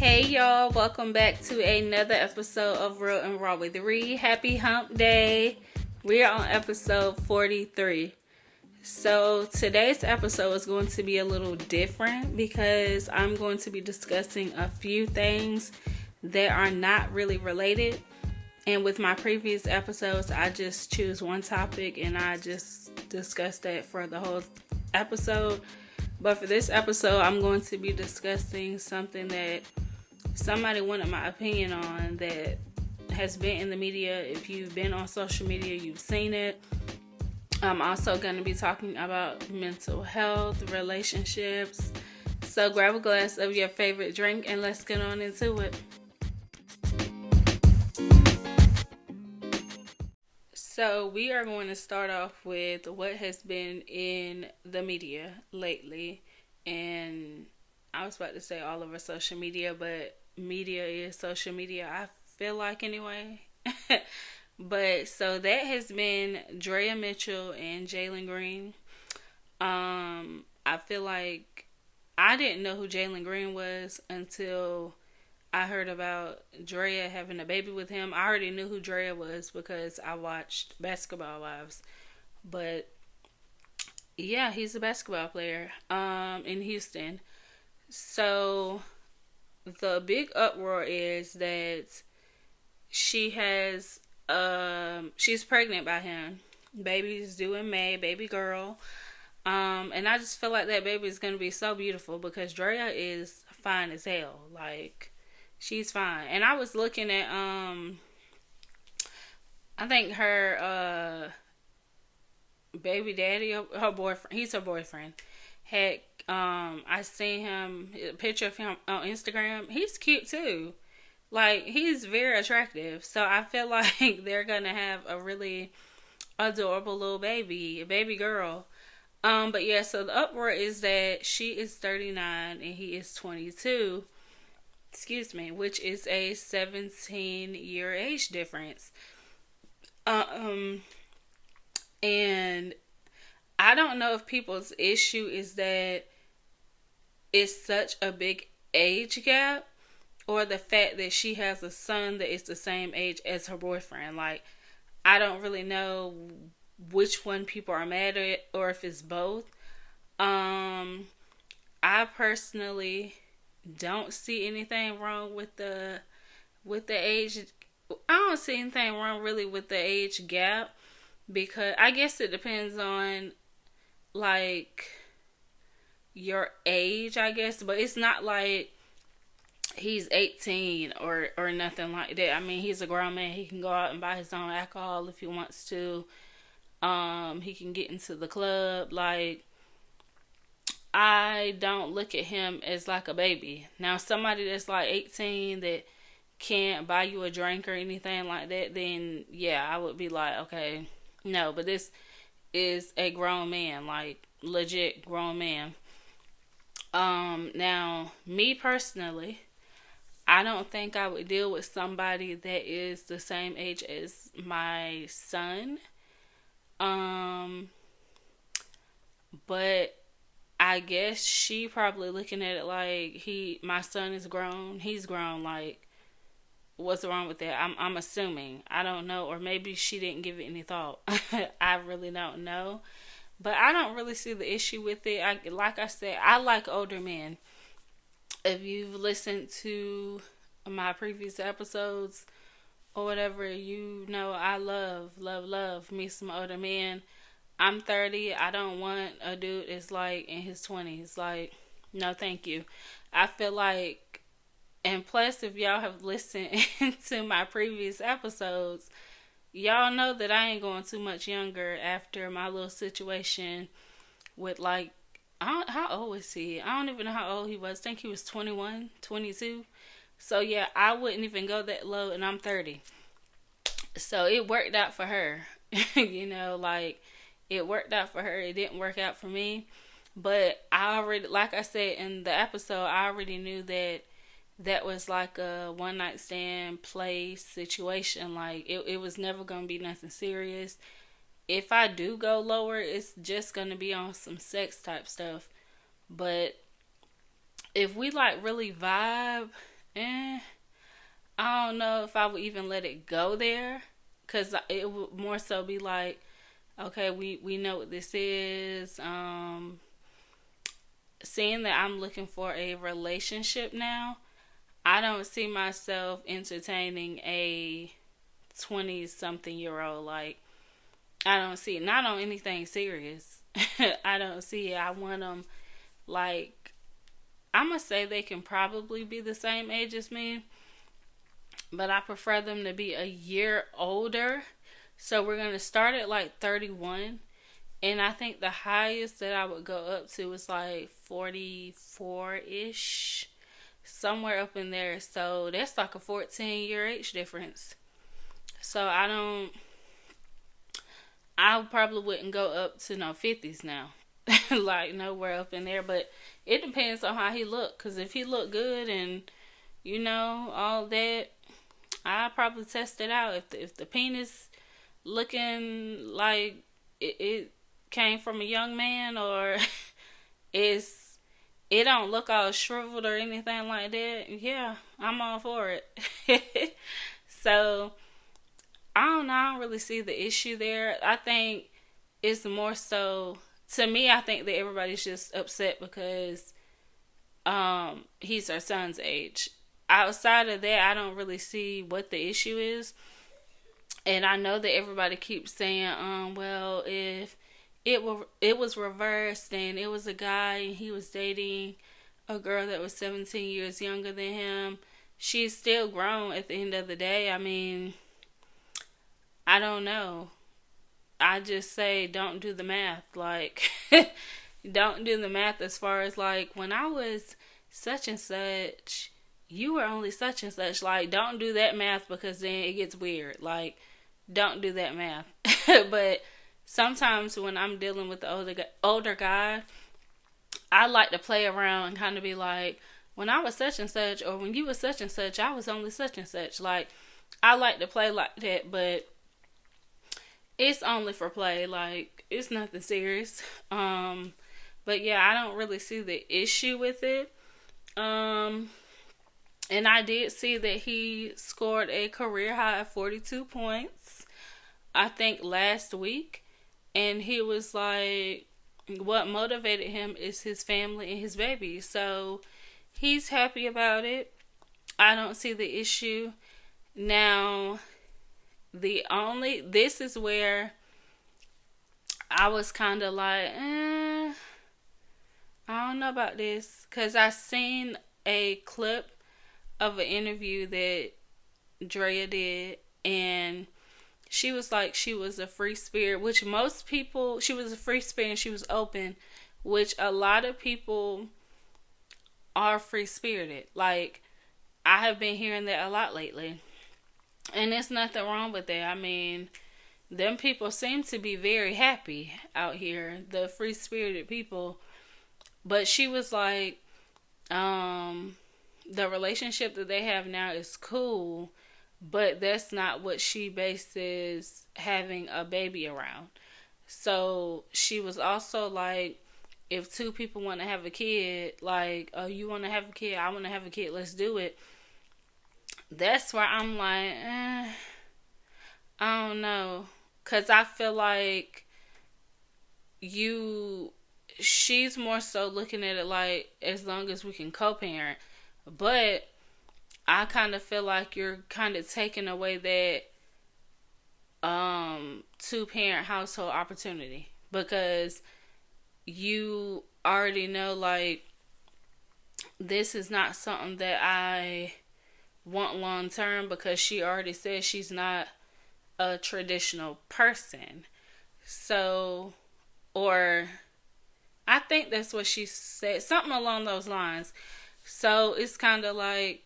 Hey y'all, welcome back to another episode of Real and Raw with Ree. Happy Hump Day. We are on episode 43. So today's episode is going to be a little different because I'm going to be discussing a few things that are not really related. And with my previous episodes, I just choose one topic and I just discuss that for the whole episode. But for this episode, I'm going to be discussing something that somebody wanted my opinion on that has been in the media. If you've been on social media, you've seen it. I'm also going to be talking about mental health, relationships. So grab a glass of your favorite drink and let's get on into it. So we are going to start off with what has been in the media lately. And I was about to say all over social media, but media is social media, I feel like, anyway. But so that has been Drea Mitchell and Jalen Green. I feel like I didn't know who Jalen Green was until I heard about Drea having a baby with him. I already knew who Drea was because I watched Basketball Wives. But yeah, he's a basketball player in Houston. So the big uproar is that she's pregnant by him. Baby's due in May, baby girl. And I just feel like that baby is going to be so beautiful because Drea is fine as hell. Like, she's fine. And I was looking at, I think her, baby daddy, her boyfriend, he's her boyfriend, had, I seen him, a picture of him on Instagram. He's cute too. Like, he's very attractive. So I feel like they're going to have a really adorable little baby, a baby girl. But yeah, so the uproar is that she is 39 and he is 22. Excuse me, which is a 17-year age difference. And I don't know if people's issue is that it's such a big age gap or the fact that she has a son that is the same age as her boyfriend. Like, I don't really know which one people are mad at or if it's both. I personally don't see anything wrong with the age. I don't see anything wrong really with the age gap because I guess it depends on like your age, I guess, but it's not like he's 18 or nothing like that. I mean, he's a grown man. He can go out and buy his own alcohol if he wants to. He can get into the club. Like, I don't look at him as like a baby. Now, somebody that's like 18 that can't buy you a drink or anything like that, then yeah, I would be like, okay, no. But this is a grown man, like legit grown man. Now, me personally, I don't think I would deal with somebody that is the same age as my son. But I guess she probably looking at it like my son is grown. He's grown. Like, what's wrong with that? I'm assuming. I don't know. Or maybe she didn't give it any thought. I really don't know. But I don't really see the issue with it. Like I said, I like older men. If you've listened to my previous episodes or whatever, you know I love me some older men. I'm 30. I don't want a dude that's like in his 20s. Like, no thank you. I feel like, and plus if y'all have listened to my previous episodes, y'all know that I ain't going too much younger after my little situation with like, how old was he? I don't even know how old he was. I think he was 21, 22. So yeah, I wouldn't even go that low and I'm 30. So it worked out for her. You know, like, it worked out for her. It didn't work out for me. But I already, like I said in the episode, I already knew that was like a one night stand play situation. Like, it was never going to be nothing serious. If I do go lower, it's just going to be on some sex type stuff. But if we like really vibe eh, I don't know if I would even let it go there, because it would more so be like, okay, we know what this is. Seeing that I'm looking for a relationship now, I don't see myself entertaining a 20 something year old. Like, I don't see it. Not on anything serious. I don't see it. I want them, like, I'm going to say they can probably be the same age as me, but I prefer them to be a year older. So we're going to start at like 31. And I think the highest that I would go up to is like 44 ish, somewhere up in there. So that's like a 14-year age difference. So I probably wouldn't go up to no 50s now. Like nowhere up in there. But it depends on how he look. Because if he look good and, all that, I probably test it out. If the penis looking like it came from a young man, or it's it don't look all shriveled or anything like that, yeah, I'm all for it. So I don't know. I don't really see the issue there. I think it's more so, to me, I think that everybody's just upset because he's our son's age. Outside of that, I don't really see what the issue is. And I know that everybody keeps saying, well, if it was reversed and it was a guy and he was dating a girl that was 17 years younger than him, she's still grown at the end of the day. I mean, I don't know. I just say don't do the math. Like, don't do the math as far as like, when I was such and such, you were only such and such. Like, don't do that math, because then it gets weird. Like, don't do that math. But sometimes when I'm dealing with the older guy, I like to play around and kind of be like, when I was such and such, or when you were such and such, I was only such and such. Like, I like to play like that, but it's only for play. Like, it's nothing serious. But yeah, I don't really see the issue with it. And I did see that he scored a career high of 42 points, I think last week. And he was like, what motivated him is his family and his baby. So he's happy about it. I don't see the issue. Now, this is where I was kind of like, I don't know about this. Because I seen a clip of an interview that Drea did, and she was like, she was a free spirit, which most people, she was a free spirit and she was open, which a lot of people are free spirited. Like, I have been hearing that a lot lately. And there's nothing wrong with that. I mean, them people seem to be very happy out here, the free spirited people. But she was like, the relationship that they have now is cool, but that's not what she bases having a baby around. So she was also like, if two people want to have a kid, like, oh, you want to have a kid, I want to have a kid, let's do it. That's where I'm like, I don't know. Because I feel like she's more so looking at it like, as long as we can co-parent. But I kind of feel like you're kind of taking away that two-parent household opportunity, because you already know, like, this is not something that I want long term, because she already said she's not a traditional person. So, or I think that's what she said, something along those lines. So it's kind of like,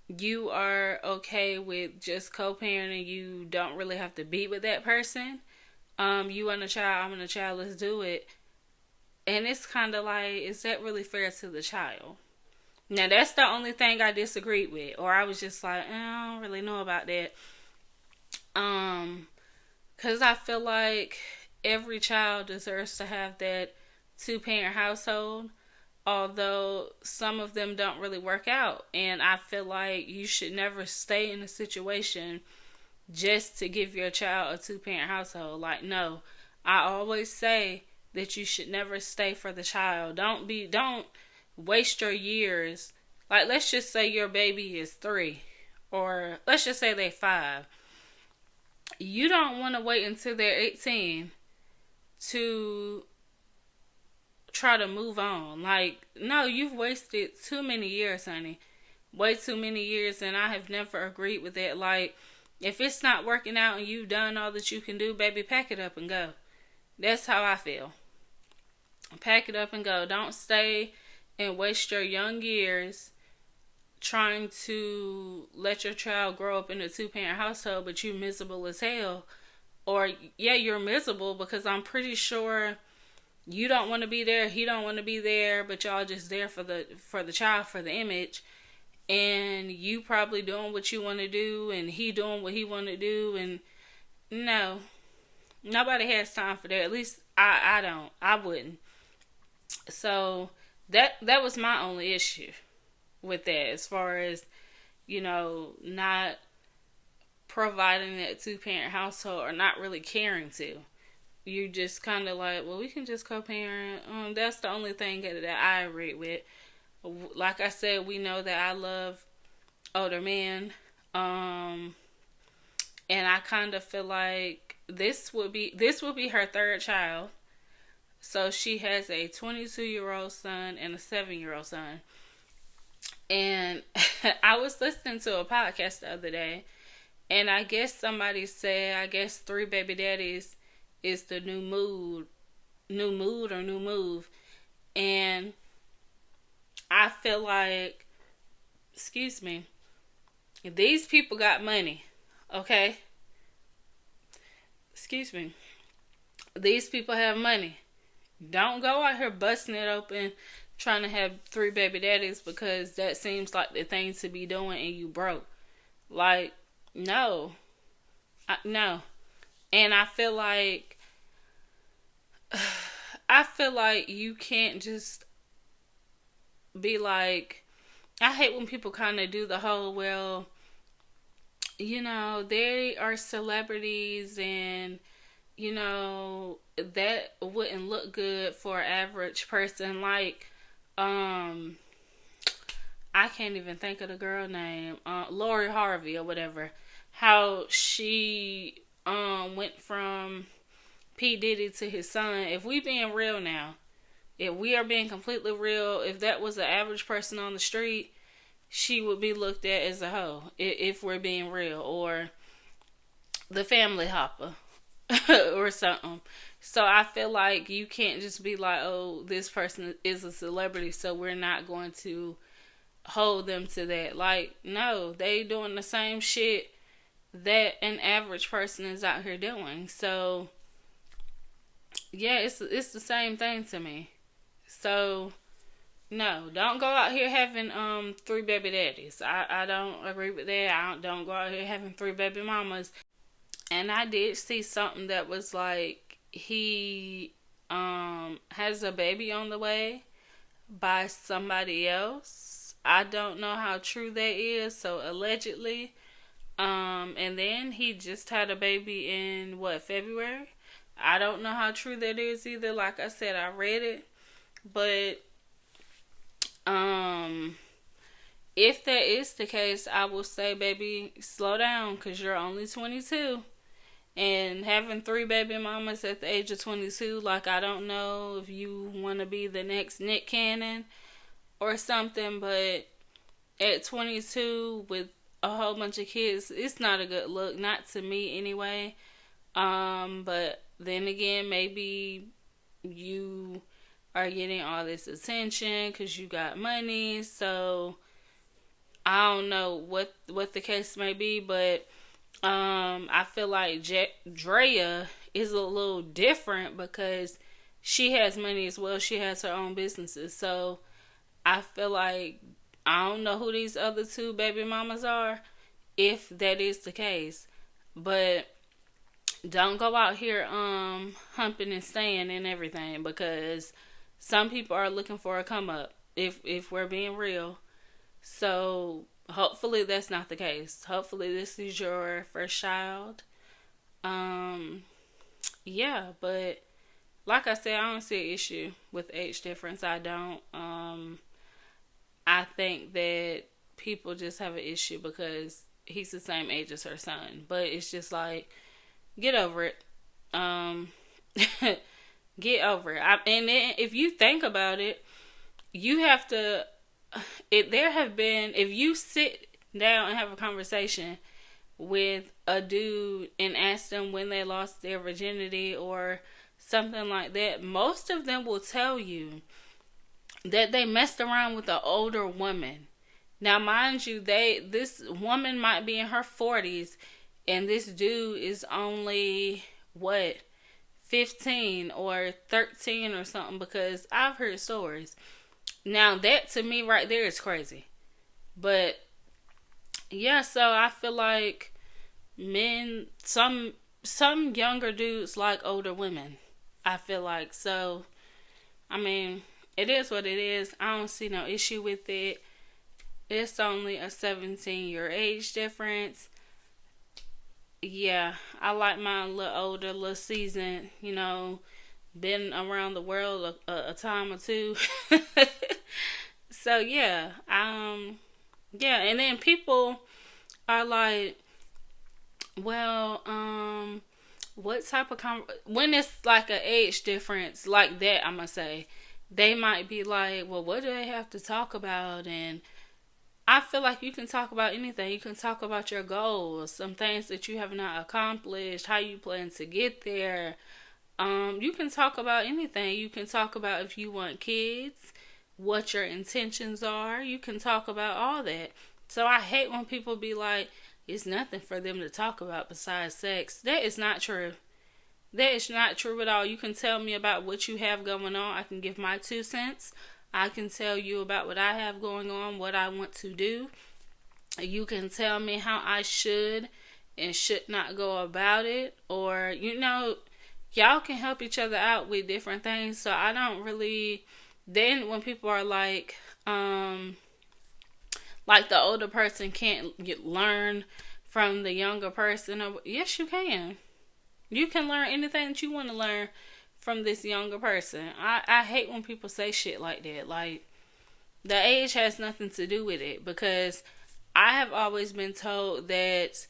you are okay with just co-parenting. You don't really have to be with that person. You want a child, I want a child, let's do it. And it's kind of like, is that really fair to the child? Now, that's the only thing I disagreed with. Or I was just like, I don't really know about that. Because I feel like every child deserves to have that two-parent household. although some of them don't really work out. And I feel like you should never stay in a situation just to give your child a two-parent household. Like, no, I always say that you should never stay for the child. Don't waste your years. Like, let's just say your baby is 3, or let's just say they're 5. You don't want to wait until they're 18 to try to move on. Like, no, you've wasted too many years, honey. Way too many years, and I have never agreed with that. Like, if it's not working out and you've done all that you can do, baby, pack it up and go. That's how I feel. Pack it up and go. Don't stay and waste your young years trying to let your child grow up in a two-parent household, but you're miserable as hell. Or, yeah, you're miserable because I'm pretty sure you don't want to be there, he don't want to be there, but y'all just there for the child, for the image. And you probably doing what you want to do, and he doing what he want to do. And no, nobody has time for that. At least I don't. I wouldn't. So that was my only issue with that, as far as, not providing that two-parent household, or not really caring to. You just kind of like, well, we can just co-parent. That's the only thing that I agree with. Like I said, we know that I love older men. And I kind of feel like this would be her 3rd child. So she has a 22-year-old son and a 7-year-old son. And I was listening to a podcast the other day, and I guess somebody said, 3 baby daddies is the new move. And I feel like, these people got money, okay? These people have money. Don't go out here busting it open trying to have 3 baby daddies because that seems like the thing to be doing and you broke. Like, no. No. And I feel like you can't just be like, I hate when people kind of do the whole, well, they are celebrities and, that wouldn't look good for an average person. Like, I can't even think of the girl name, Lori Harvey or whatever, how she went from P. Diddy to his son. If we being real now, if we are being completely real, if that was an average person on the street, she would be looked at as a hoe, if we're being real, or the family hopper or something. So I feel like you can't just be like, oh, this person is a celebrity, so we're not going to hold them to that. Like, no, they doing the same shit that an average person is out here doing. So yeah, it's the same thing to me. So no, don't go out here having 3 baby daddies. I don't agree with that. Don't go out here having 3 baby mamas. And I did see something that was like, he has a baby on the way by somebody else. I don't know how true that is. So allegedly, and then he just had a baby in February. I don't know how true that is either. Like I said, I read it, but if that is the case, I will say, baby, slow down, because you're only 22. And having 3 baby mamas at the age of 22, like, I don't know if you want to be the next Nick Cannon or something, but at 22 with a whole bunch of kids, it's not a good look, not to me anyway. But then again, maybe you are getting all this attention because you got money, so I don't know what the case may be, but I feel like Drea is a little different because she has money as well. She has her own businesses. So I feel like, I don't know who these other 2 baby mamas are, if that is the case. But don't go out here humping and staying and everything, because Some people are looking for a come up, if we're being real. So hopefully that's not the case. Hopefully this is your first child. Um, yeah, but like I said, I don't see an issue with age difference. I don't. I think that people just have an issue because he's the same age as her son. But it's just like, get over it. Um, get over it. And then if you think about it, you have to. There have been, if you sit down and have a conversation with a dude and ask them when they lost their virginity or something like that, most of them will tell you that they messed around with an older woman. Now, mind you, this woman might be in her 40s, and this dude is only what, 15 or 13 or something, because I've heard stories. Now, that to me right there is crazy. But yeah, so I feel like men, some younger dudes like older women. I feel like. So, I mean, it is what it is. I don't see no issue with it. It's only a 17-year age difference. Yeah, I like mine a little older, a little seasoned, been around the world a time or two. So yeah, yeah, and then people are like, well, what type of when it's like an age difference like that, I'm gonna say, they might be like, well, what do they have to talk about? And I feel like you can talk about anything. You can talk about your goals, some things that you have not accomplished, how you plan to get there. You can talk about anything. You can talk about if you want kids, what your intentions are. You can talk about all that. So I hate when people be like, it's nothing for them to talk about besides sex. That is not true. That is not true at all. You can tell me about what you have going on. I can give my 2 cents. I can tell you about what I have going on, what I want to do. You can tell me how I should and should not go about it. Or, y'all can help each other out with different things. So I don't really. Then when people are like the older person can't learn from the younger person. Yes, you can. You can learn anything that you want to learn from this younger person. I hate when people say shit like that. Like, the age has nothing to do with it, because I have always been told that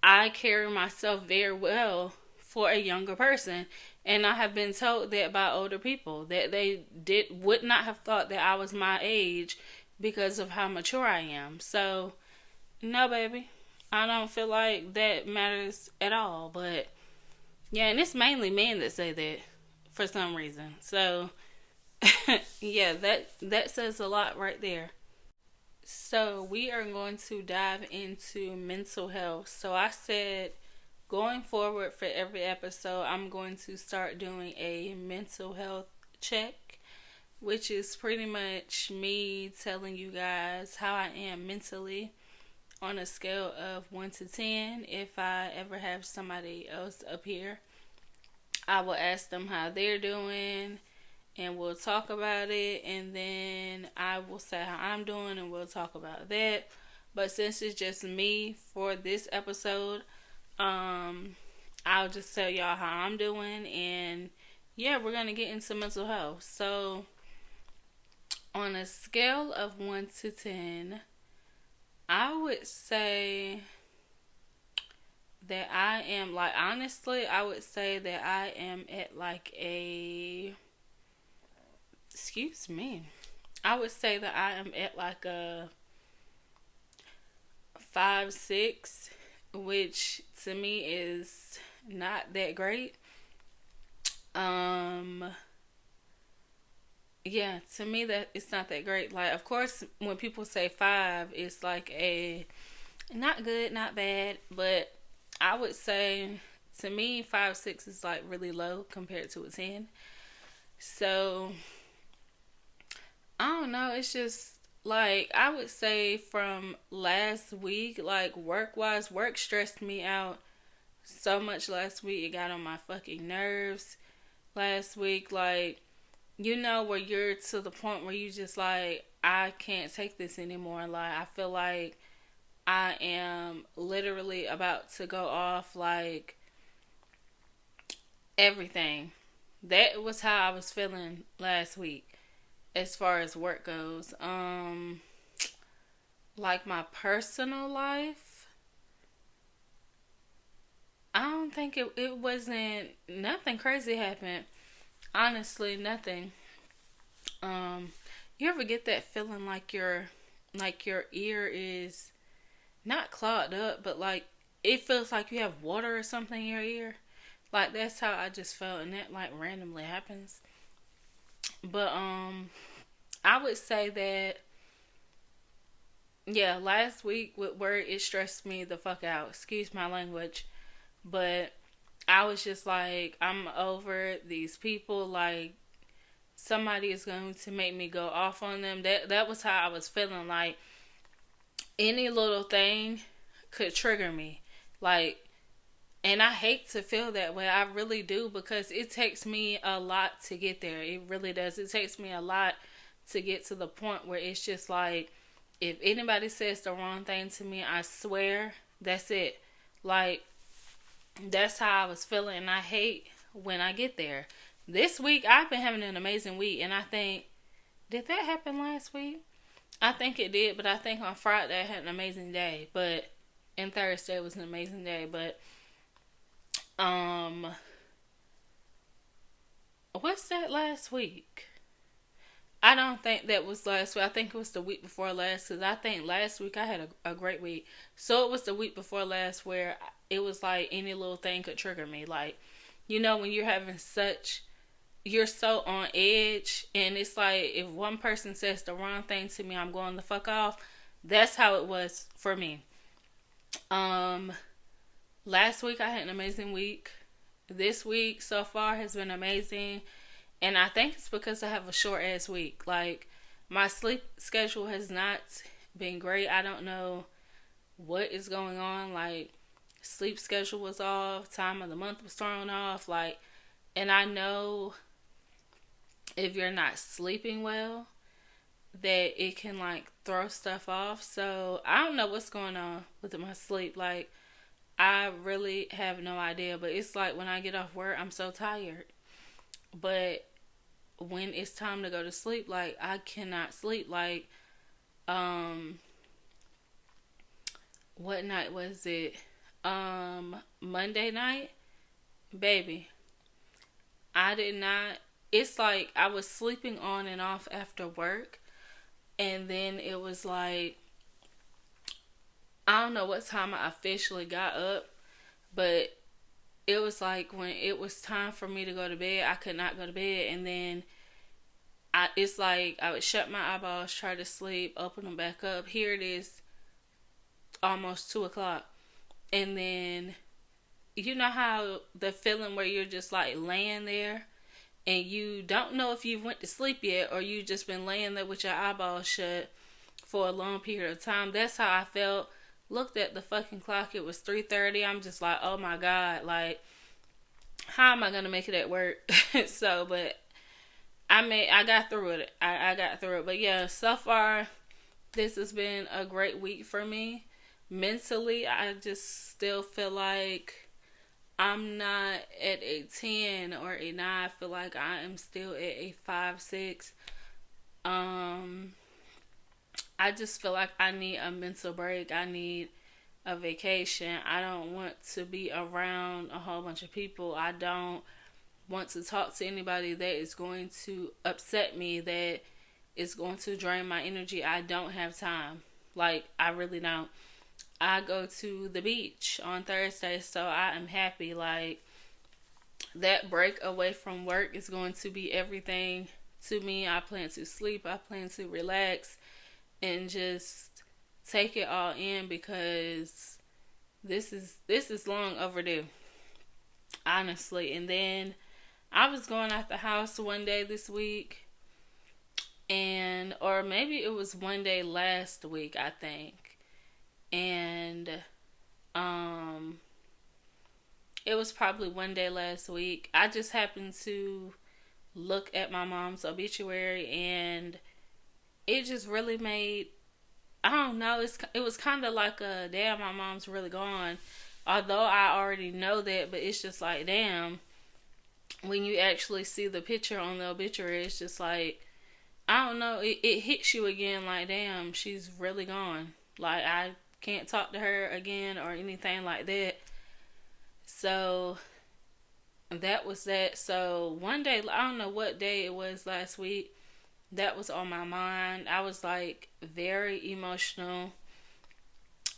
I carry myself very well for a younger person, and I have been told that by older people, that they would not have thought that I was my age because of how mature I am. So, no, baby, I don't feel like that matters at all. But yeah, and it's mainly men that say that for some reason. So yeah, that says a lot right there. So we are going to dive into mental health. So I said, going forward for every episode, I'm going to start doing a mental health check, which is pretty much me telling you guys how I am mentally on a scale of 1 to 10. If I ever have somebody else up here, I will ask them how they're doing, and we'll talk about it, and then I will say how I'm doing, and we'll talk about that. But since it's just me for this episode, I'll just tell y'all how I'm doing, and yeah, we're gonna get into mental health. So on a scale of 1 to 10, I would say that I am, like, honestly, I would say that I am at like excuse me, I would say that I am at like a 5-6, which to me is not that great. Yeah, to me that it's not that great. Like, of course, when people say 5, it's like a not good, not bad, but I would say, to me, 5-6 is like really low compared to a 10. So I don't know. It's just like, I would say from last week, like, work stressed me out so much last week. It got on my fucking nerves last week. Like, you know, where you're to the point where you just like, I can't take this anymore. Like, I feel like I am literally about to go off, like, everything. That was how I was feeling last week as far as work goes. Like my personal life, I don't think it wasn't, nothing crazy happened. Honestly, nothing. Um, you ever get that feeling like your ear is not clogged up, but like it feels like you have water or something in your ear? Like that's how I just felt, and that like randomly happens. But I would say that yeah, last week with work it stressed me the fuck out. Excuse my language, but I was just like, I'm over these people. Like somebody is going to make me go off on them. That was how I was feeling. Like any little thing could trigger me. Like, and I hate to feel that way. I really do, because it takes me a lot to get there. It really does. It takes me a lot to get to the point where it's just like, if anybody says the wrong thing to me, I swear that's it. Like, that's how I was feeling, and I hate when I get there. This week, I've been having an amazing week, and I think, did that happen last week? I think it did, but I think on Friday I had an amazing day, but and Thursday was an amazing day, but um, what's that last week? I don't think that was last week. I think it was the week before last, because I think last week I had a great week. So it was the week before last where it was like any little thing could trigger me. Like, you know, when you're having such, you're so on edge, and it's like if one person says the wrong thing to me, I'm going the fuck off. That's how it was for me. Um, Last week I had an amazing week. This week so far has been amazing. And I think it's because I have a short ass week. Like, my sleep schedule has not been great. I don't know what is going on. Like, sleep schedule was off, time of the month was thrown off. Like, and I know if you're not sleeping well, that it can like throw stuff off. So I don't know what's going on with my sleep. Like, I really have no idea. But it's like when I get off work, I'm so tired. But when it's time to go to sleep, like I cannot sleep. Like, um, what night was it? Monday night, baby. I did not. It's like I was sleeping on and off after work, and then it was like I don't know what time I officially got up, but it was like when it was time for me to go to bed, I could not go to bed, and then it's like I would shut my eyeballs, try to sleep, open them back up. Here it is, almost 2 o'clock, and then you know how the feeling where you're just like laying there and you don't know if you went to sleep yet or you just been laying there with your eyeballs shut for a long period of time. That's how I felt. Looked at the fucking clock, it was 3:30. I'm just like, oh my god, like how am I gonna make it at work? So, but I got through it. I got through it. But yeah, so far this has been a great week for me. Mentally, I just still feel like I'm not at a 10 or a 9. I feel like I am still at a 5, 6. Um, I just feel like I need a mental break. I need a vacation. I don't want to be around a whole bunch of people. I don't want to talk to anybody that is going to upset me, that is going to drain my energy. I don't have time. Like, I really don't. I go to the beach on Thursday, so I am happy. Like, that break away from work is going to be everything to me. I plan to sleep. I plan to relax and just take it all in, because this is long overdue, honestly. And then I was going out the house one day this week, and or maybe it was one day last week, I think. And um it was probably one day last week. I just happened to look at my mom's obituary, and it just really made, I don't know, it was kind of like a damn, my mom's really gone. Although I already know that, but it's just like damn, when you actually see the picture on the obituary, it's just like, I don't know, it hits you again like damn, she's really gone. Like I can't talk to her again or anything like that. So that was that. So one day, I don't know what day it was last week, that was on my mind. I was like very emotional,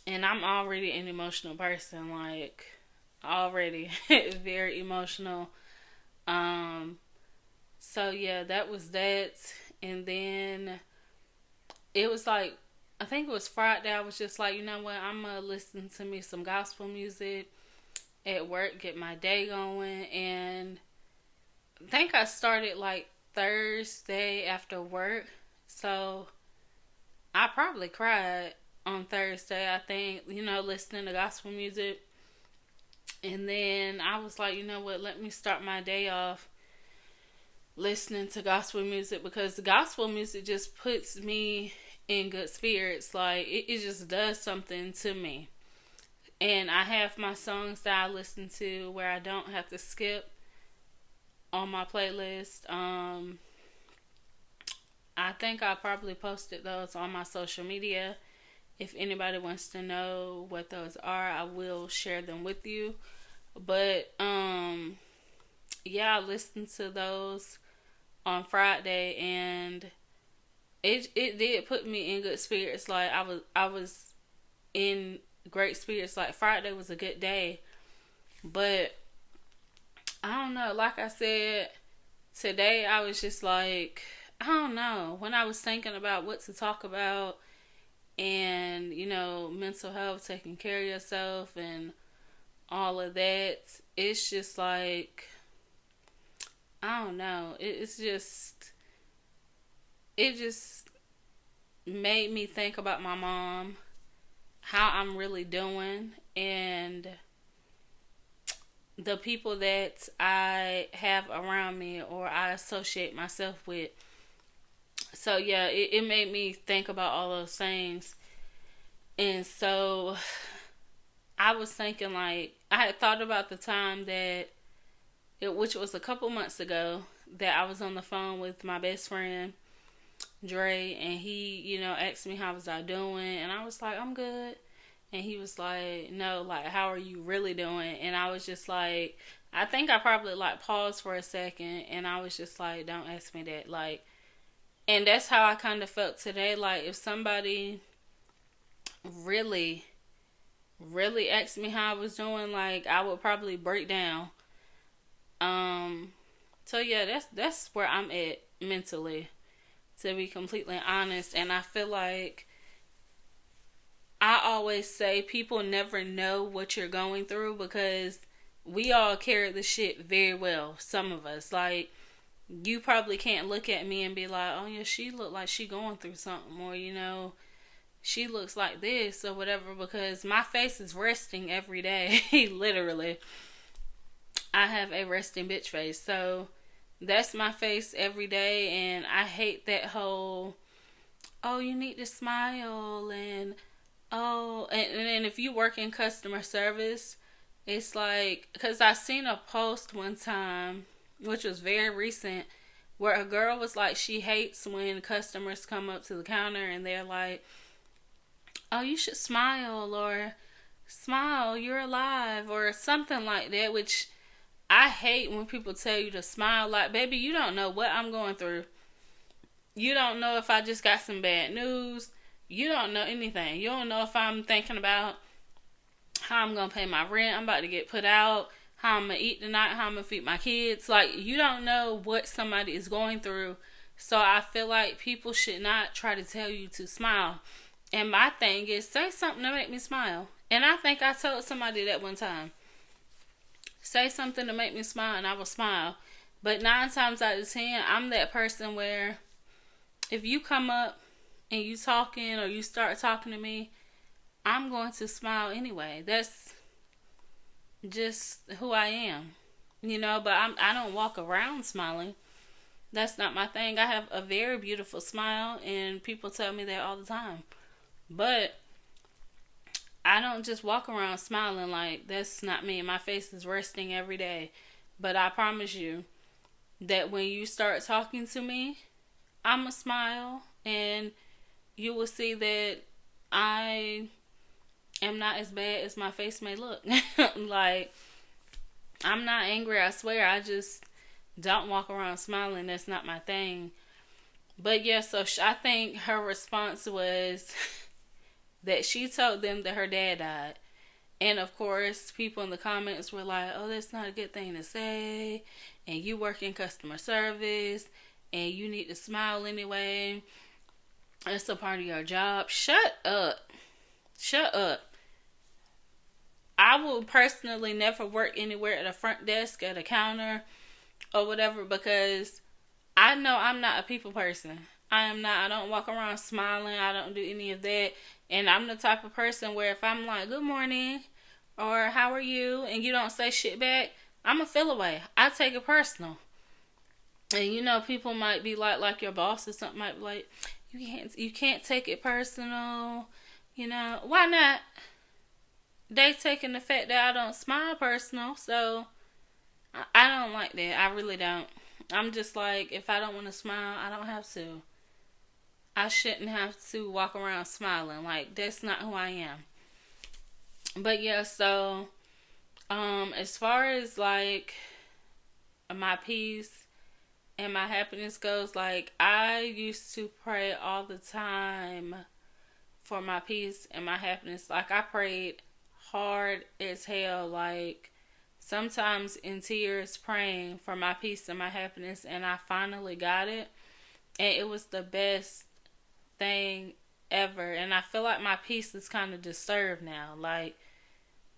and I'm already an emotional person, like already very emotional. Um, so yeah, that was that. And then it was like, I think it was Friday. I was just like, you know what? I'm gonna listen to me some gospel music at work, get my day going. And I think I started like Thursday after work. So I probably cried on Thursday, I think, listening to gospel music. And then I was like, you know what? Let me start my day off listening to gospel music, because the gospel music just puts me in good spirits. Like it just does something to me. And I have my songs that I listen to where I don't have to skip on my playlist. I think I probably posted those on my social media. If anybody wants to know what those are, I will share them with you. But yeah, I listened to those on Friday, and it did put me in good spirits. Like I was in great spirits. Like Friday was a good day. But I don't know, like I said, today I was just like, I don't know, when I was thinking about what to talk about, and mental health, taking care of yourself and all of that, it's just like, I don't know, it just made me think about my mom, how I'm really doing, and the people that I have around me or I associate myself with. So yeah, it made me think about all those things. And so I was thinking, like, I had thought about the time which was a couple months ago, that I was on the phone with my best friend Dre, and he asked me how was I doing, and I was like, I'm good. And he was like, no, like, how are you really doing? And I was just like, I think I probably like paused for a second, and I was just like, don't ask me that. Like, and that's how I kind of felt today. Like, if somebody really, really asked me how I was doing, like, I would probably break down. So yeah, that's where I'm at mentally, to be completely honest. And I feel like I always say people never know what you're going through, because we all carry the shit very well. Some of us, like, you probably can't look at me and be like, oh yeah, she look like she going through something, or she looks like this or whatever, because my face is resting every day. Literally, I have a resting bitch face. So that's my face every day. And I hate that whole, oh, you need to smile, and oh, and if you work in customer service, it's like, because I seen a post one time, which was very recent, where a girl was like, she hates when customers come up to the counter and they're like, oh, you should smile, or smile, you're alive, or something like that, which I hate when people tell you to smile. Like, baby, you don't know what I'm going through. You don't know if I just got some bad news. You don't know anything. You don't know if I'm thinking about how I'm going to pay my rent, I'm about to get put out, how I'm going to eat tonight, how I'm going to feed my kids. Like, you don't know what somebody is going through. So I feel like people should not try to tell you to smile. And my thing is, say something to make me smile. And I think I told somebody that one time. Say something to make me smile, and I will smile. But 9 times out of 10, I'm that person where if you come up and you talking, or you start talking to me, I'm going to smile anyway. That's just who I am, but I don't walk around smiling. That's not my thing. I have a very beautiful smile, and people tell me that all the time. But I don't just walk around smiling. Like, that's not me. My face is resting every day. But I promise you that when you start talking to me, I'm a smile, and you will see that I am not as bad as my face may look. Like, I'm not angry, I swear. I just don't walk around smiling. That's not my thing. But yeah, so I think her response was that she told them that her dad died. And of course, people in the comments were like, oh, that's not a good thing to say. And you work in customer service. And you need to smile anyway. That's a part of your job. Shut up. Shut up. I will personally never work anywhere at a front desk, at a counter, or whatever, because I know I'm not a people person. I am not. I don't walk around smiling. I don't do any of that. And I'm the type of person where if I'm like, good morning, or how are you, and you don't say shit back, I'm a feel away. I take it personal. And you know, people might be like your boss or something might be like, you can't take it personal. You know, why not? They taking the fact that I don't smile personal, so I don't like that. I really don't. I'm just like, if I don't want to smile, I don't have to. I shouldn't have to walk around smiling. Like, that's not who I am. But yeah, so as far as like my peace and my happiness goes, like, I used to pray all the time for my peace and my happiness. Like, I prayed hard as hell, like sometimes in tears, praying for my peace and my happiness, and I finally got it, and it was the best thing ever. And I feel like my peace is kind of disturbed now, like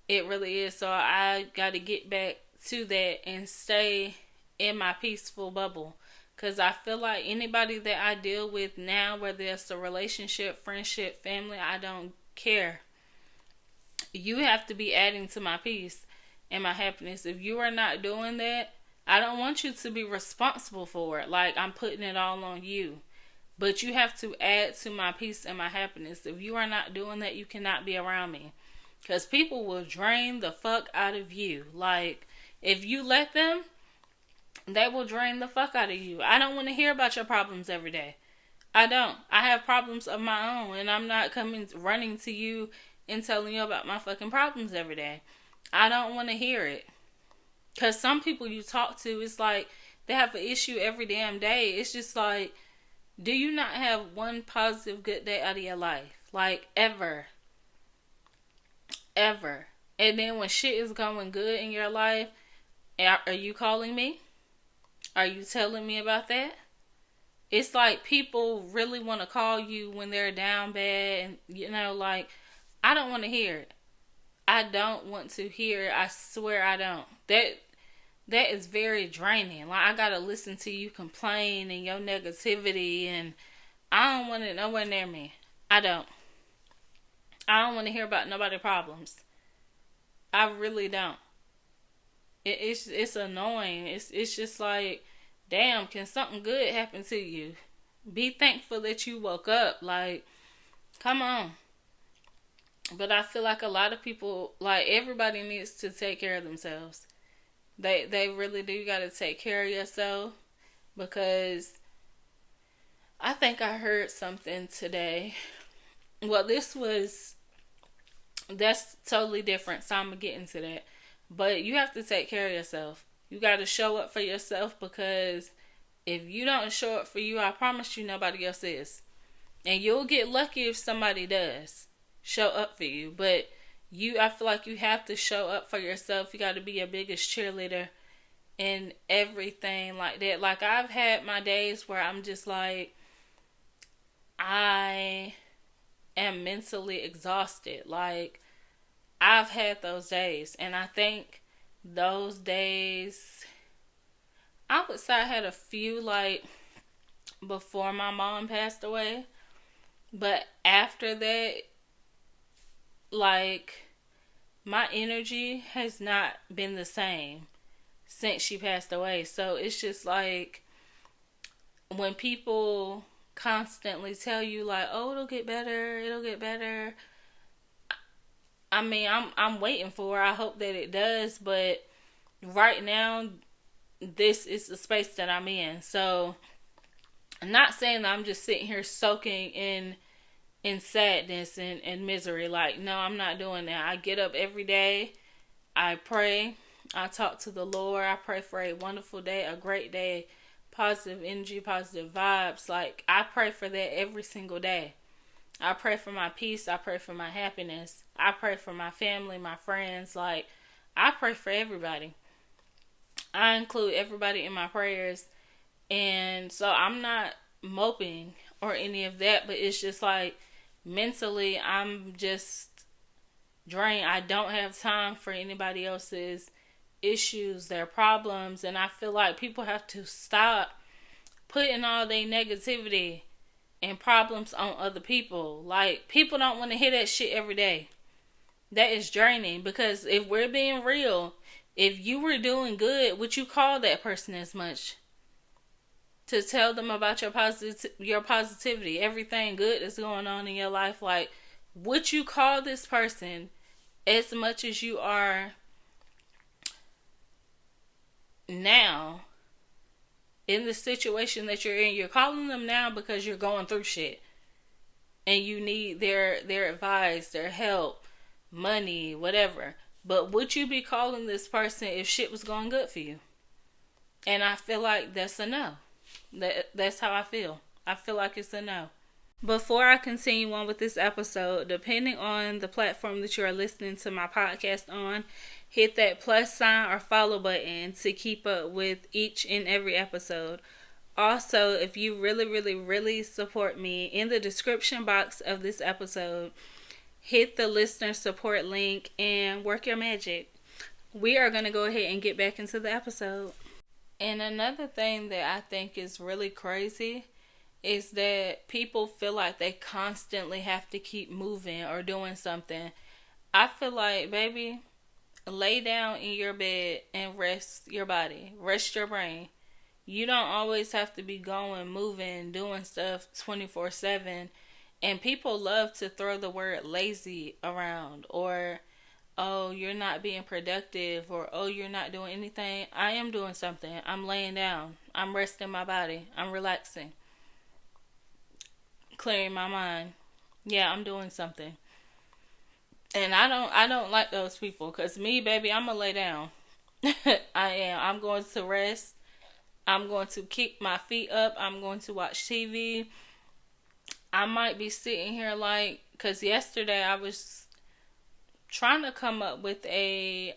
it really is. So I got to get back to that and stay in my peaceful bubble, because I feel like anybody that I deal with now, whether it's a relationship, friendship, family, I don't care. You have to be adding to my peace and my happiness. If you are not doing that, I don't want you to be responsible for it. Like, I'm putting it all on you. But you have to add to my peace and my happiness. If you are not doing that, you cannot be around me. Because people will drain the fuck out of you. Like, if you let them, they will drain the fuck out of you. I don't want to hear about your problems every day. I don't. I have problems of my own, and I'm not running to you and telling you about my fucking problems every day. I don't want to hear it. Because some people you talk to, it's like they have an issue every damn day. It's just like, do you not have one positive good day out of your life? Like, ever. Ever. And then when shit is going good in your life, are you calling me? Are you telling me about that? It's like people really want to call you when they're down bad, and you know, like, I don't want to hear it. I don't want to hear it. I swear I don't. That is very draining. Like, I gotta listen to you complain and your negativity, and I don't want it nowhere near me. I don't. I don't want to hear about nobody's problems. I really don't. It's annoying. It's just like, damn, can something good happen to you? Be thankful that you woke up. Like, come on. But I feel like a lot of people, like, everybody needs to take care of themselves. They really do gotta take care of yourself, because I think I heard something today. Well, that's totally different, so I'm gonna get into that. But you have to take care of yourself. You gotta show up for yourself, because if you don't show up for you, I promise you nobody else is. And you'll get lucky if somebody does show up for you. But I feel like you have to show up for yourself. You got to be your biggest cheerleader and everything like that. Like, I've had my days where I'm just like, I am mentally exhausted. Like, I've had those days, and I think those days, I would say I had a few, like, before my mom passed away. But after that, like, my energy has not been the same since she passed away. So it's just like, when people constantly tell you like, "Oh, it'll get better." I mean, I'm waiting for it. I hope that it does, but right now this is the space that I'm in. So, I'm not saying that I'm just sitting here soaking in sadness and misery. Like, no, I'm not doing that. I get up every day. I pray. I talk to the Lord. I pray for a wonderful day, a great day, positive energy, positive vibes. Like, I pray for that every single day. I pray for my peace. I pray for my happiness. I pray for my family, my friends. Like, I pray for everybody. I include everybody in my prayers. And so I'm not moping or any of that, but it's just like mentally I'm just drained. I don't have time for anybody else's issues, their problems, and I feel like people have to stop putting all their negativity and problems on other people. Like, people don't want to hear that shit every day. That is draining, because if we're being real, if you were doing good, would you call that person as much to tell them about your positivity, everything good that's going on in your life? Like, would you call this person as much as you are now in the situation that you're in? You're calling them now because you're going through shit and you need their advice, their help, money, whatever. But would you be calling this person if shit was going good for you? And I feel like that's a no. That's how I feel. I feel like it's a no. Before I continue on with this episode, depending on the platform that you are listening to my podcast on, hit that plus sign or follow button to keep up with each and every episode. Also, if you really, really, really support me, in the description box of this episode, hit the listener support link and work your magic. We are going to go ahead and get back into the episode. And another thing that I think is really crazy is that people feel like they constantly have to keep moving or doing something. I feel like, baby, lay down in your bed and rest your body. Rest your brain. You don't always have to be going, moving, doing stuff 24/7. And people love to throw the word lazy around, or, oh, you're not being productive, or, oh, you're not doing anything. I am doing something. I'm laying down. I'm resting my body. I'm relaxing. Clearing my mind. Yeah, I'm doing something. And I don't like those people, cause me, baby, I'm gonna lay down. I am. I'm going to rest. I'm going to kick my feet up. I'm going to watch TV. I might be sitting here like, cause yesterday I was trying to come up with a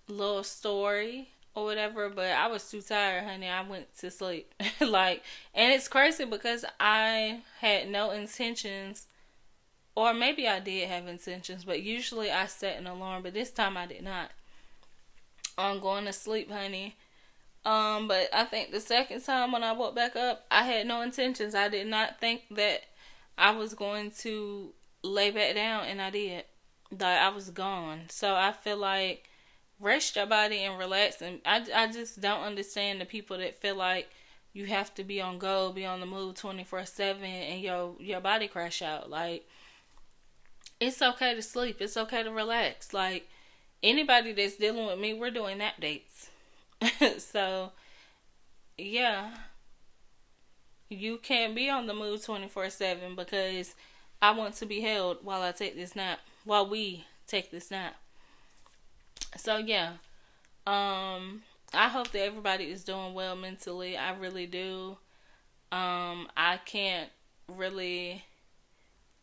little story or whatever, but I was too tired, honey. I went to sleep. Like, and it's crazy because I had no intentions, or maybe I did have intentions, but usually I set an alarm, but this time I did not, on going to sleep, honey. But I think the second time when I woke back up, I had no intentions. I did not think that I was going to lay back down, and I did. Like, I was gone. So I feel like, rest your body and relax. And I just don't understand the people that feel like you have to be on go, be on the move 24/7, and your body crash out. Like, it's okay to sleep. It's okay to relax. Like, anybody that's dealing with me, we're doing nap dates. So, yeah, you can't be on the move 24/7 because I want to be held while I take this nap, while we take this nap. So, yeah, I hope that everybody is doing well mentally. I really do. I can't really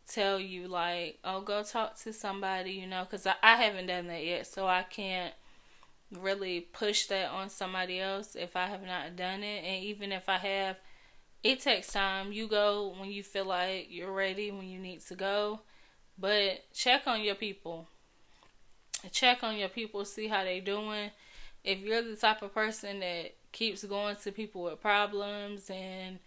tell you like, oh, go talk to somebody, because I haven't done that yet, so I can't really push that on somebody else if I have not done it. And even if I have, it takes time. You go when you feel like you're ready, when you need to go, but check on your people. See how they doing. If you're the type of person that keeps going to people with problems and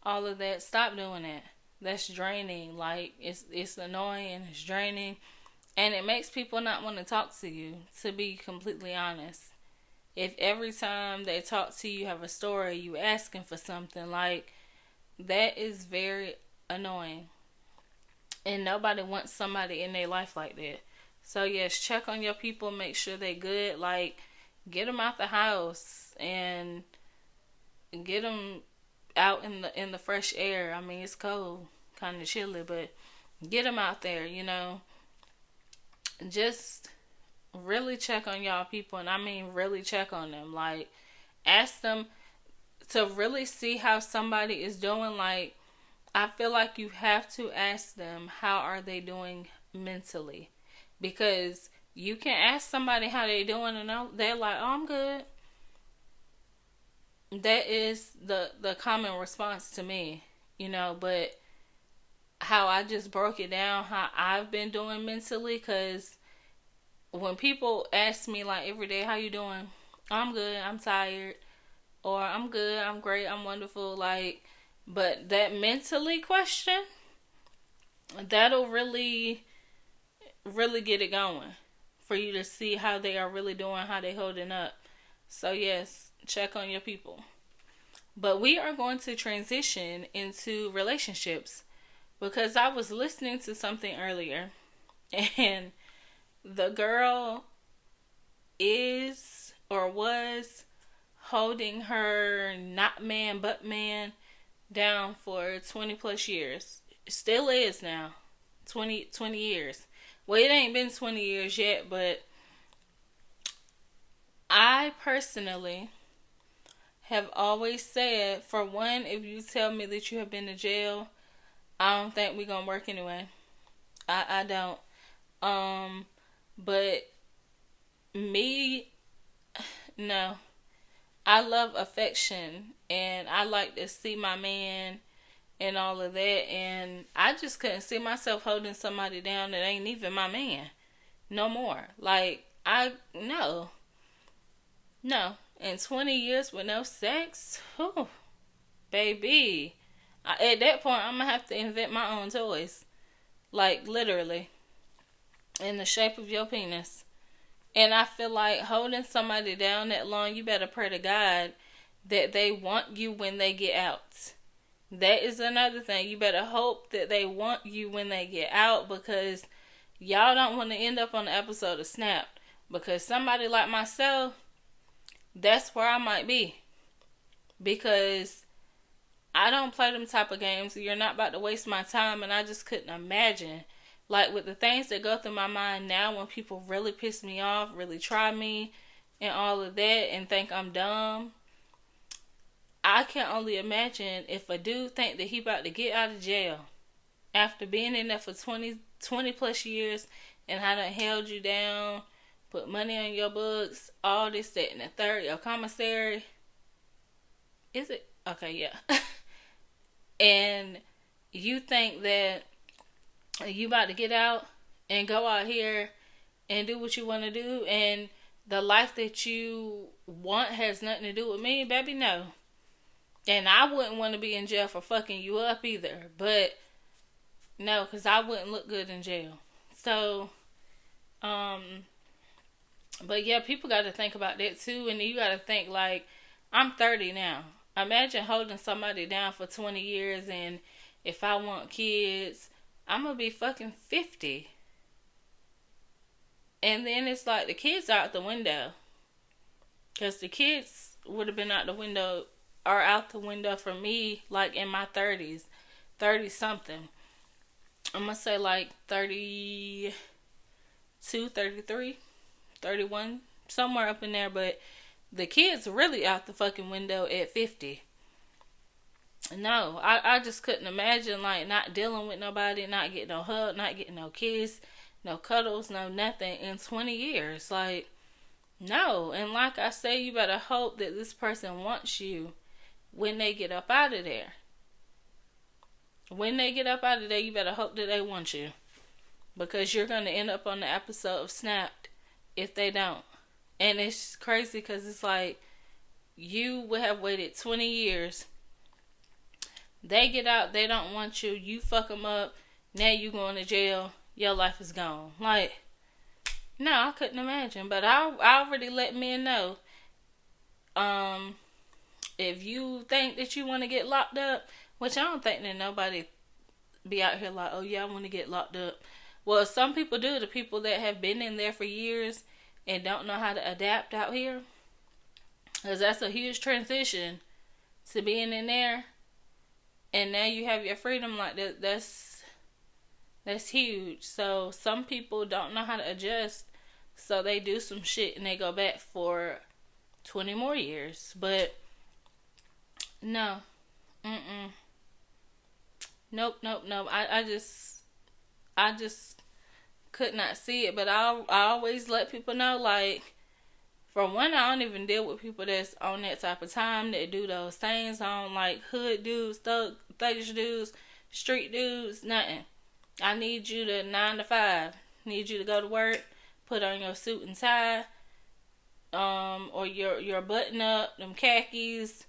all of that, stop doing that. That's draining. Like, it's annoying and it's draining. And it makes people not want to talk to you, to be completely honest. if every time they talk to you, you have a story, you asking for something, like, that is very annoying. And nobody wants somebody in their life like that. So yes, check on your people, make sure they good. Like, get them out the house and get them out in the fresh air. I mean, it's cold, kind of chilly, but get them out there. Just really check on y'all people, and I mean really check on them. Like, ask them to really see how somebody is doing. Like, I feel like you have to ask them, how are they doing mentally? Because you can ask somebody how they doing and they're like, oh, I'm good. That is the common response to me, but how I just broke it down, how I've been doing mentally, because when people ask me, like, every day, how you doing? I'm good, I'm tired, or I'm good, I'm great, I'm wonderful, like, but that mentally question, that'll really, really get it going for you to see how they are really doing, how they holding up. So yes, check on your people. But we are going to transition into relationships, because I was listening to something earlier, and the girl is or was holding her not man but man down for 20 plus years. Still is now. 20 years. Well, it ain't been 20 years yet, but I personally have always said, for one, if you tell me that you have been to jail, I don't think we're gonna work anyway. I don't. But me, no. I love affection, and I like to see my man and all of that, and I just couldn't see myself holding somebody down that ain't even my man no more. Like, no. In 20 years with no sex, whew, baby. At that point, I'm gonna have to invent my own toys. Like, literally. In the shape of your penis. And I feel like holding somebody down that long, you better pray to God that they want you when they get out. That is another thing. You better hope that they want you when they get out, because y'all don't want to end up on the episode of Snapped. Because somebody like myself, that's where I might be. Because I don't play them type of games. You're not about to waste my time, and I just couldn't imagine. Like, with the things that go through my mind now when people really piss me off, really try me, and all of that, and think I'm dumb, I can only imagine if a dude think that he about to get out of jail after being in there for 20 plus years, and I done held you down, put money on your books, all this, that, and the third, your commissary. Is it? Okay, yeah. And you think that you about to get out and go out here and do what you want to do, and the life that you want has nothing to do with me, baby, no. And I wouldn't want to be in jail for fucking you up either. But no, because I wouldn't look good in jail. So, but yeah, people got to think about that too. And you got to think, like, I'm 30 now. Imagine holding somebody down for 20 years, and if I want kids, I'm going to be fucking 50. And then it's like the kids are out the window. Because the kids would have been out the window, or out the window for me, like, in my 30s. 30 something. I'm going to say like 32, 33, 31, somewhere up in there. But the kids really out the fucking window at 50. No, I just couldn't imagine, like, not dealing with nobody, not getting no hug, not getting no kiss, no cuddles, no nothing in 20 years. Like, no. And like I say, you better hope that this person wants you when they get up out of there. When they get up out of there, you better hope that they want you. Because you're going to end up on the episode of Snapped if they don't. And it's crazy because it's like, you would have waited 20 years. They get out, they don't want you, you fuck them up, now you going to jail, your life is gone. Like, no, I couldn't imagine. But I already let men know, if you think that you want to get locked up, which I don't think that nobody be out here like, oh yeah, I want to get locked up. Well, some people do. The people that have been in there for years and don't know how to adapt out here, because that's a huge transition to being in there, and now you have your freedom like that. That's huge. So some people don't know how to adjust, so they do some shit and they go back for 20 more years. But no, nope. I just could not see it. But I always let people know, like, for one, I don't even deal with people that's on that type of time that do those things. I don't like hood dudes, thuggish dudes, street dudes, nothing. I need you to 9 to 5. Need you to go to work, put on your suit and tie, or your button up, them khakis,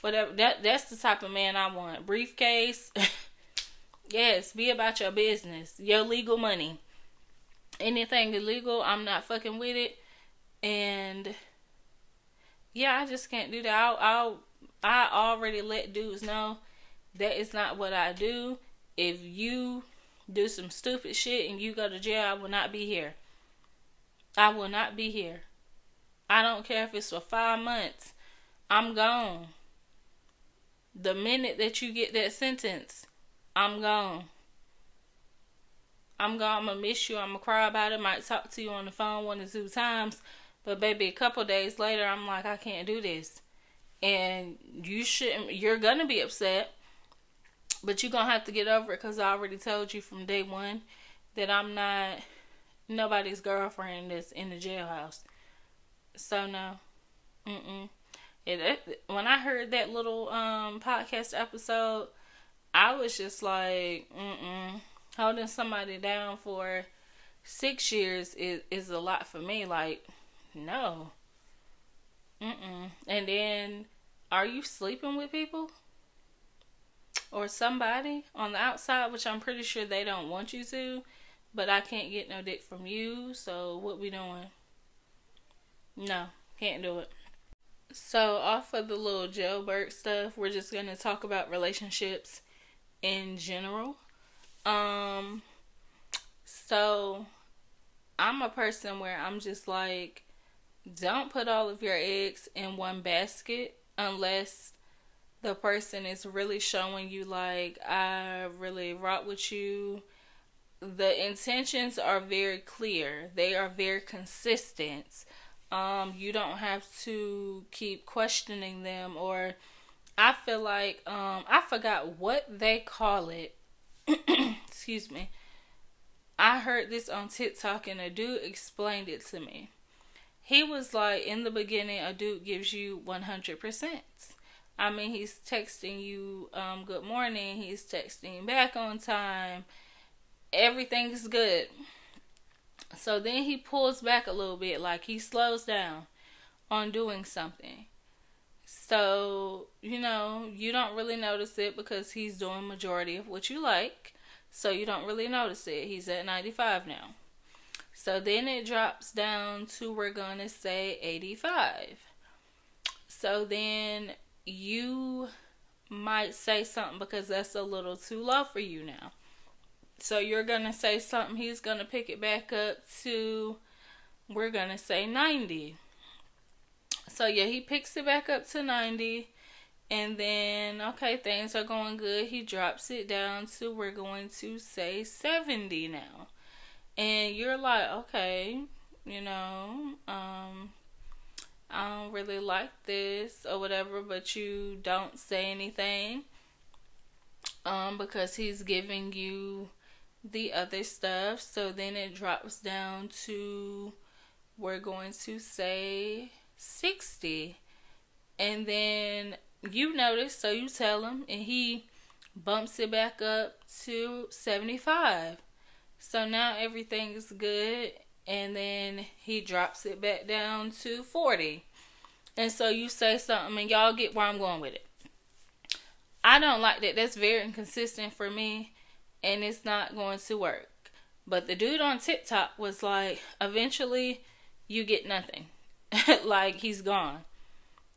whatever. That's the type of man I want. Briefcase. Yes, be about your business. Your legal money. Anything illegal, I'm not fucking with it. And yeah, I just can't do that. I already let dudes know that is not what I do. If you do some stupid shit and you go to jail, I will not be here. I will not be here. I don't care if it's for 5 months. I'm gone. The minute that you get that sentence, I'm gone. I'm gone. I'm gonna miss you. I'm gonna cry about it. Might talk to you on the phone 1 or 2 times. But baby, a couple days later, I'm like, I can't do this. And you shouldn't. You're gonna be upset. But you're gonna have to get over it, because I already told you from day one that I'm not nobody's girlfriend that's in the jailhouse. So no. When I heard that little podcast episode, I was just like, holding somebody down for 6 years is a lot for me. Like, no. And then, are you sleeping with people? Or somebody on the outside, which I'm pretty sure they don't want you to, but I can't get no dick from you, so what we doing? No, can't do it. So, off of the little jailbird stuff, we're just gonna talk about relationships in general. So, I'm a person where I'm just like, don't put all of your eggs in one basket unless the person is really showing you, like, I really rock with you. The intentions are very clear. They are very consistent. You don't have to keep questioning them, or I feel like, I forgot what they call it. Excuse me. I heard this on TikTok and a dude explained it to me. He was like, in the beginning, a dude gives you 100%. I mean, he's texting you, good morning. He's texting back on time. Everything is good. So then he pulls back a little bit, like he slows down on doing something. So, you don't really notice it because he's doing majority of what you like. So you don't really notice it. He's at 95 now. So then it drops down to, we're going to say 85. So then you might say something because that's a little too low for you now. So you're going to say something. He's going to pick it back up to, we're going to say 90. So yeah, he picks it back up to 90. And then, okay, things are going good. He drops it down to, we're going to say 70 now. And you're like, okay, I don't really like this or whatever, but you don't say anything because he's giving you the other stuff. So then it drops down to, we're going to say 60. And then you notice, so you tell him, and he bumps it back up to 75. So now everything is good. And then he drops it back down to 40. And so you say something, and y'all get where I'm going with it. I don't like that. That's very inconsistent for me, and it's not going to work. But the dude on TikTok was like, eventually you get nothing. Like, he's gone.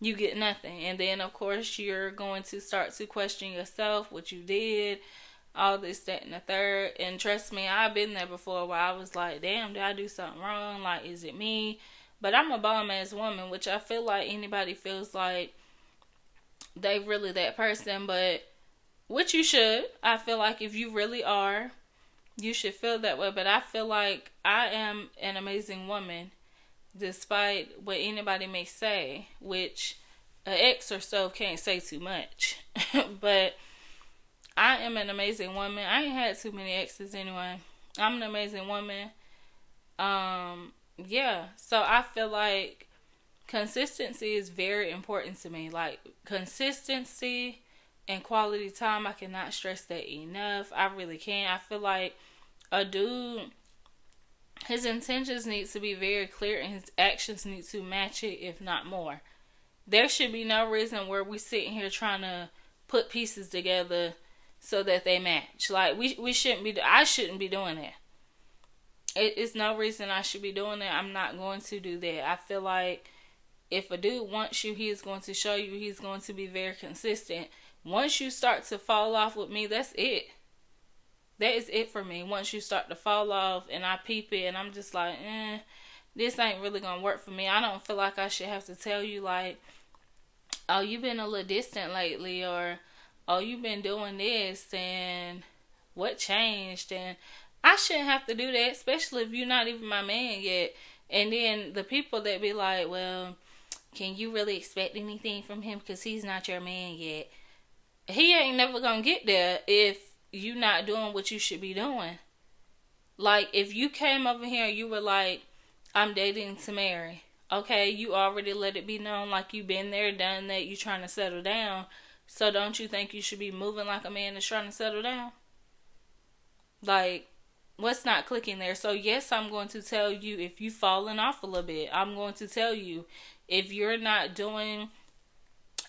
you get nothing. And then, of course, you're going to start to question yourself, what you did, all this, that, and the third. And trust me, I've been there before where I was like, damn, did I do something wrong? Like, is it me? But I'm a bomb-ass woman, which I feel like anybody feels like they really that person. But, which you should. I feel like if you really are, you should feel that way. But I feel like I am an amazing woman, despite what anybody may say, which an ex or so can't say too much. But I am an amazing woman. I ain't had too many exes anyway. I'm an amazing woman. Yeah. So I feel like consistency is very important to me. Like, consistency and quality time, I cannot stress that enough. I really can't. I feel like a dude, his intentions need to be very clear and his actions need to match it, if not more. There should be no reason where we sitting here trying to put pieces together so that they match. Like, we shouldn't be, I shouldn't be doing that. It's no reason I should be doing that. I'm not going to do that. I feel like if a dude wants you, he is going to show you. He's going to be very consistent. Once you start to fall off with me, that's it. That is it for me. Once you start to fall off and I peep it and I'm just like, this ain't really going to work for me. I don't feel like I should have to tell you like, oh, you've been a little distant lately, or, oh, you've been doing this and what changed? And I shouldn't have to do that, especially if you're not even my man yet. And then the people that be like, well, can you really expect anything from him because he's not your man yet? He ain't never going to get there if you not doing what you should be doing. Like, if you came over here and you were like, I'm dating to marry. Okay, you already let it be known like you've been there, done that, you trying to settle down. So don't you think you should be moving like a man that's trying to settle down? Like, what's not clicking there? So yes, I'm going to tell you if you've fallen off a little bit. I'm going to tell you if you're not doing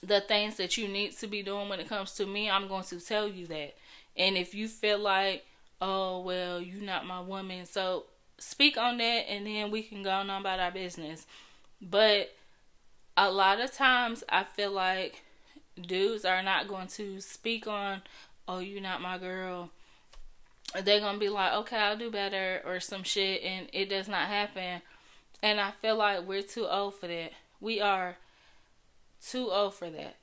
the things that you need to be doing when it comes to me, I'm going to tell you that. And if you feel like, oh, well, you're not my woman, so speak on that and then we can go on about our business. But a lot of times I feel like dudes are not going to speak on, oh, you're not my girl. They're going to be like, okay, I'll do better or some shit, and it does not happen. And I feel like we're too old for that. We are too old for that.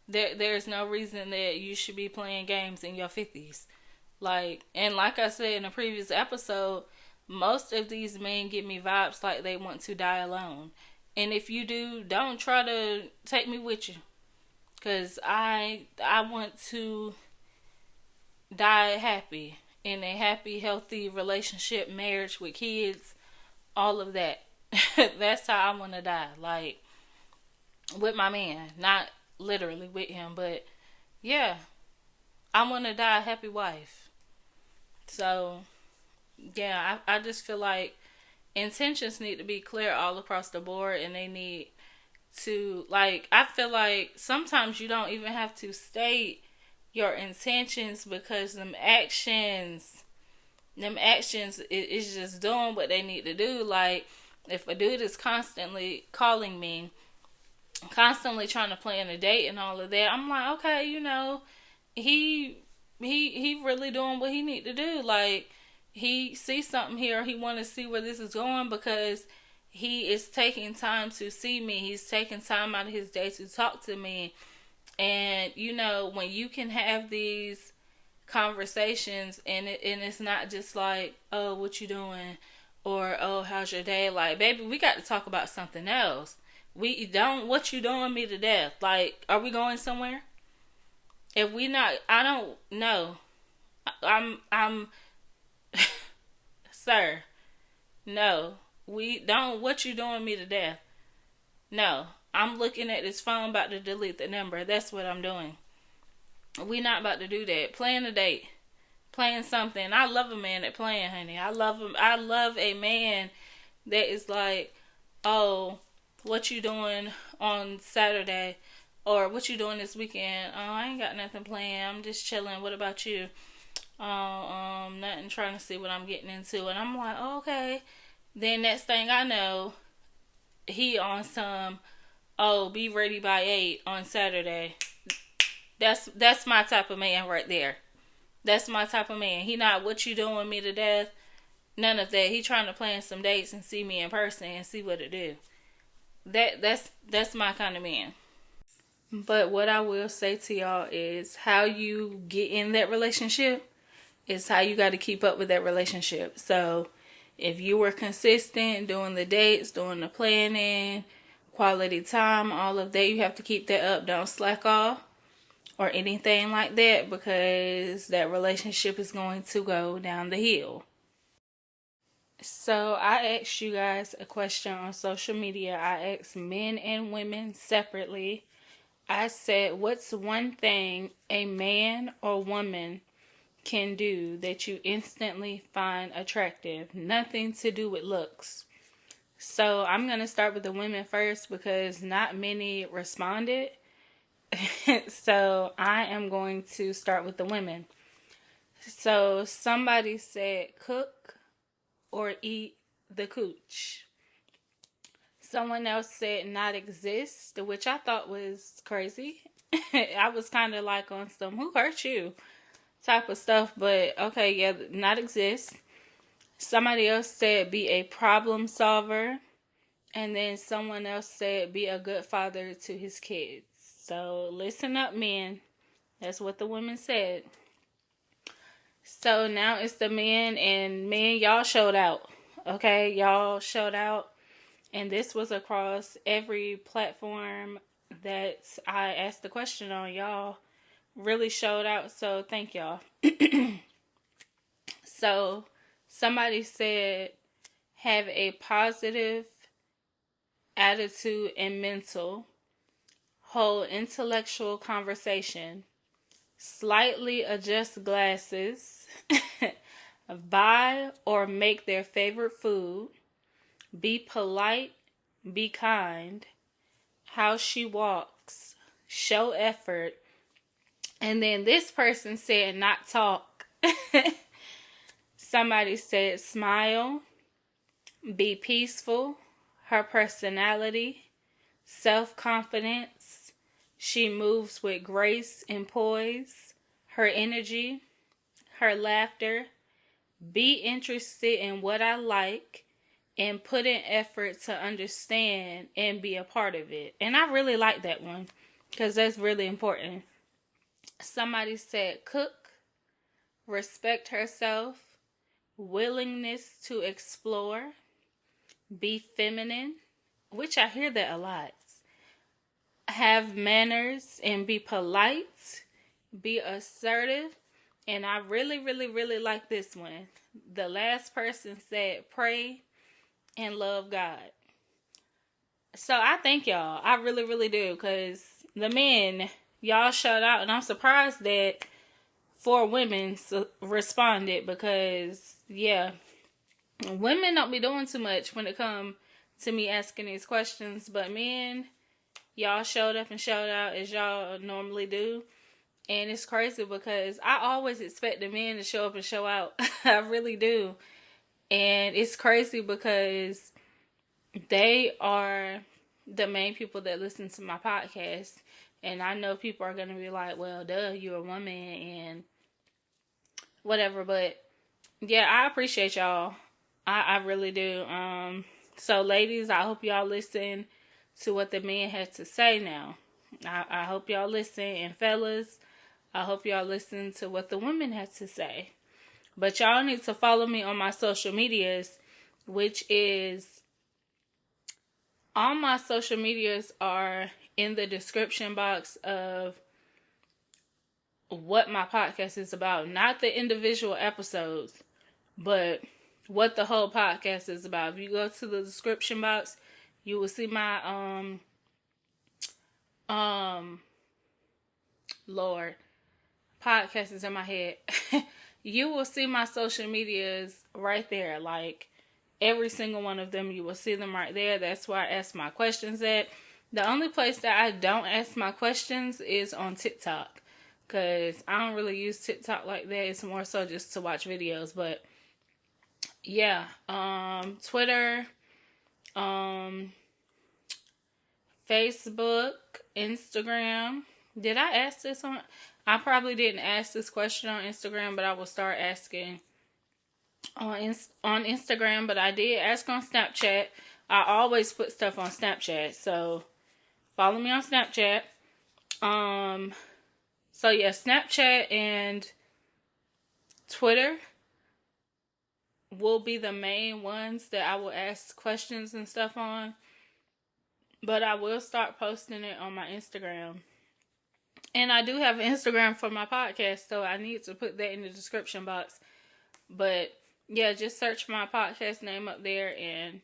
There's no reason that you should be playing games in your 50s. Like, and like I said in a previous episode, most of these men give me vibes like they want to die alone. And if you do, don't try to take me with you. Because I want to die happy. In a happy, healthy relationship, marriage with kids, all of that. That's how I want to die. Like, with my man. Not literally with him, but yeah. I want to die a happy wife. So, yeah, I just feel like intentions need to be clear all across the board, and they need to, like, I feel like sometimes you don't even have to state your intentions because them actions is just doing what they need to do. Like, if a dude is constantly calling me, constantly trying to plan a date and all of that, I'm like, okay, you know, he really doing what he need to do. Like, he sees something here, he want to see where this is going because he is taking time to see me. He's taking time out of his day to talk to me. And, you know, when you can have these conversations and it's not just like, oh, what you doing? Or, oh, how's your day? Like, baby, we got to talk about something else. We don't, what you doing me to death? Like, are we going somewhere? If we not, I don't know. I'm, sir, no. We don't, what you doing me to death? No. I'm looking at this phone, about to delete the number. That's what I'm doing. We not about to do that. Playing a date. Playing something. I love a man that playing, honey. I love him. I love a man that is like, oh, what you doing on Saturday? Or what you doing this weekend? Oh, I ain't got nothing planned. I'm just chilling. What about you? Nothing, trying to see what I'm getting into. And I'm like, oh, okay. Then next thing I know, he on some, oh, be ready by 8 on Saturday. That's my type of man right there. That's my type of man. He not what you doing me to death. None of that. He trying to plan some dates and see me in person and see what it do. That's my kind of man. But what I will say to y'all is how you get in that relationship is how you got to keep up with that relationship. So if you were consistent doing the dates, doing the planning, quality time, all of that, you have to keep that up. Don't slack off or anything like that, because that relationship is going to go down the hill. So I asked you guys a question on social media. I asked men and women separately. I said, what's one thing a man or woman can do that you instantly find attractive? Nothing to do with looks. So I'm going to start with the women first because not many responded. So I am going to start with the women. So somebody said cook or eat the cooch. Someone else said not exist, which I thought was crazy. I was kind of like on some who hurt you type of stuff, but okay, yeah, not exist. Somebody else said be a problem solver, and then someone else said be a good father to his kids. So listen up, men. That's what the women said. So now it's the men, and men, y'all showed out. Okay, y'all showed out. And this was across every platform that I asked the question on. Y'all really showed out, so thank y'all. So somebody said have a positive attitude and mental, hold intellectual conversation, slightly adjust glasses, buy or make their favorite food, be polite, be kind, how she walks, show effort. And then this person said not talk. Somebody said smile, be peaceful, her personality, self-confidence, she moves with grace and poise, her energy, her laughter, be interested in what I like, and put in effort to understand and be a part of it. And I really like that one because that's really important. Somebody said cook, respect herself, willingness to explore, be feminine, which I hear that a lot, have manners and be polite, be assertive, and I really, really, really like this one. The last person said pray and love God. So I thank y'all. I really, really do. Because the men, y'all showed out. And I'm surprised that 4 women responded. Because, yeah, women don't be doing too much when it comes to me asking these questions. But men, y'all showed up and showed out as y'all normally do. And it's crazy because I always expect the men to show up and show out. I really do. And it's crazy because they are the main people that listen to my podcast. And I know people are going to be like, well, duh, you're a woman and whatever. But yeah, I appreciate y'all. I really do. So ladies, I hope y'all listen to what the men had to say now. I hope y'all listen. And fellas, I hope y'all listen to what the women had to say. But y'all need to follow me on my social medias, which is, all my social medias are in the description box of what my podcast is about. Not the individual episodes, but what the whole podcast is about. If you go to the description box, you will see my, Lord, podcast is in my head. You will see my social medias right there. Like, every single one of them, you will see them right there. That's where I ask my questions at. The only place that I don't ask my questions is on TikTok. Because I don't really use TikTok like that. It's more so just to watch videos. But, yeah. Twitter. Facebook, Instagram. Did I ask this on? I probably didn't ask this question on Instagram, but I will start asking on Instagram. But I did ask on Snapchat. I always put stuff on Snapchat, so follow me on Snapchat. So yeah, Snapchat and Twitter will be the main ones that I will ask questions and stuff on. But I will start posting it on my Instagram. And I do have an Instagram for my podcast, so I need to put that in the description box. But yeah, just search my podcast name up there and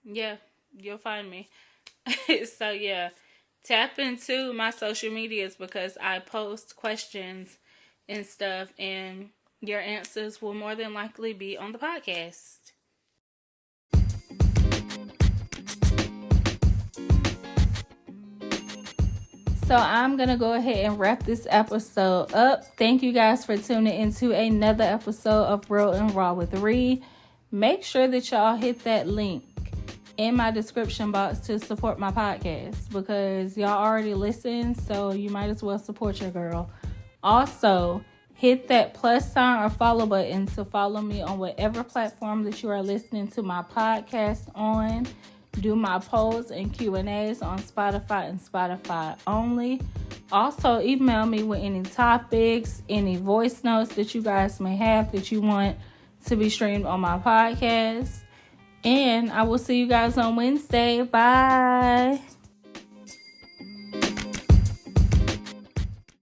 yeah, you'll find me. So yeah, tap into my social medias because I post questions and stuff, and your answers will more than likely be on the podcast. So I'm going to go ahead and wrap this episode up. Thank you guys for tuning into another episode of Real and Raw with Ree. Make sure that y'all hit that link in my description box to support my podcast because y'all already listen, so you might as well support your girl. Also, hit that plus sign or follow button to follow me on whatever platform that you are listening to my podcast on. Do my polls and Q&As on Spotify and Spotify only. Also, email me with any topics, any voice notes that you guys may have that you want to be streamed on my podcast. And I will see you guys on Wednesday. Bye.